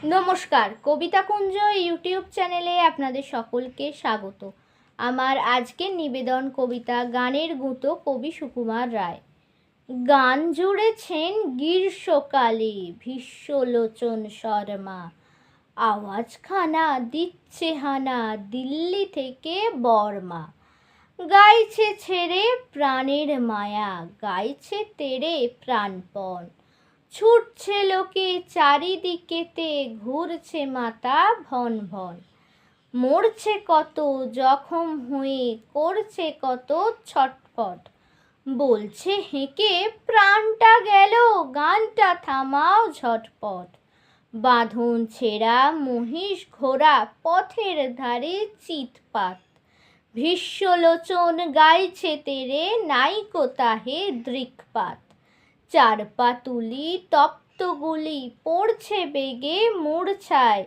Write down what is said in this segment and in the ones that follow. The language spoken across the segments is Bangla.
নমস্কার, কবিতা কুঞ্জ ইউটিউব চ্যানেলে আপনাদের সকলকে স্বাগত। আমার আজকের নিবেদন কবিতা গানের গুঁতো কবি সুকুমার রায়। গান জুড়েছেন গ্রীষ্মকালে ভীষ্মলোচন শর্মা, আওয়াজখানা দিচ্ছে হানা দিল্লি থেকে বর্মা। গাইছে ছেড়ে প্রাণের মায়া, গাইছে তেড়ে প্রাণপণ, ছুটছে লোকে চারিদিকেতে, ঘুরছে মাথা ভন ভন। মরছে কত জখম হয়ে, করছে কত ছটফট, বলছে হেঁকে প্রাণটা গেল, গানটা থামাও ঝটপট। বাঁধন ছেঁড়া মহিষ ঘোড়া পথের ধারে চিৎপাত, ভীষ্মলোচন গাইছে তেরে নাইকো তাহে দৃক্পাত। চার পা তুলি তপ্ত গুলি পড়ছে বেগে মূর্ছায়,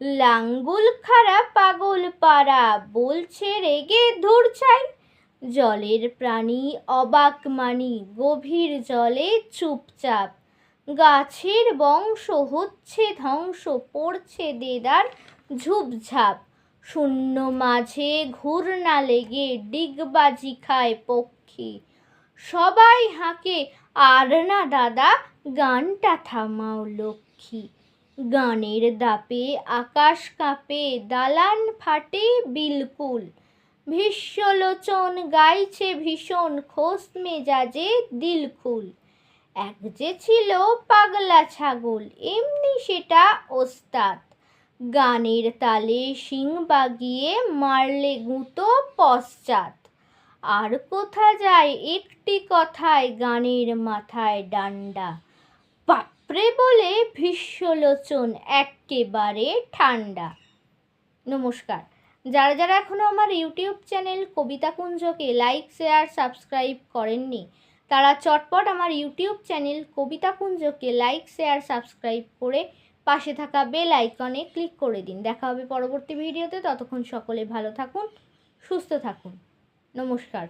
লাঙ্গুল খাড়া পাগল পাড়া বলছে রেগে ধূর্ছায়। জলের প্রাণী অবাক মানি গভীর জলে চুপচাপ, গাছের বংশ হচ্ছে ধ্বংস পড়ছে দেদার ঝুপঝাপ। শূন্য মাঝে ঘূর্ণা লেগে ডিগবাজি খায় পক্ষী, সবাই হাঁকে আর না দাদা গানটা থামাও লক্ষ্মী। গানের দাপে আকাশ কাঁপে দালান ফাটে বিলকুল, ভীষ্মলোচন গাইছে ভীষণ খোশ মেজাজে দিলকুল। এক যে ছিল পাগলা ছাগল এমনি সেটা ওস্তাদ, গানের তালে শিং বাগিয়ে মারলে গুঁতো পশ্চাৎ। আর কোথা যায় একটি কথায় গানের মাথায় ডান্ডা, বাপরে বলে ভীষ্মলোচন এক্কেবারে ঠান্ডা। নমস্কার। যারা যারা এখনও আমার ইউটিউব চ্যানেল কবিতা কুঞ্জকে লাইক শেয়ার সাবস্ক্রাইব করেননি, তারা চটপট আমার ইউটিউব চ্যানেল কবিতা কুঞ্জকে লাইক শেয়ার সাবস্ক্রাইব করে পাশে থাকা বেল আইকনে ক্লিক করে দিন। দেখা হবে পরবর্তী ভিডিওতে। ততক্ষণ সকলে ভালো থাকুন, সুস্থ থাকুন। নমস্কার।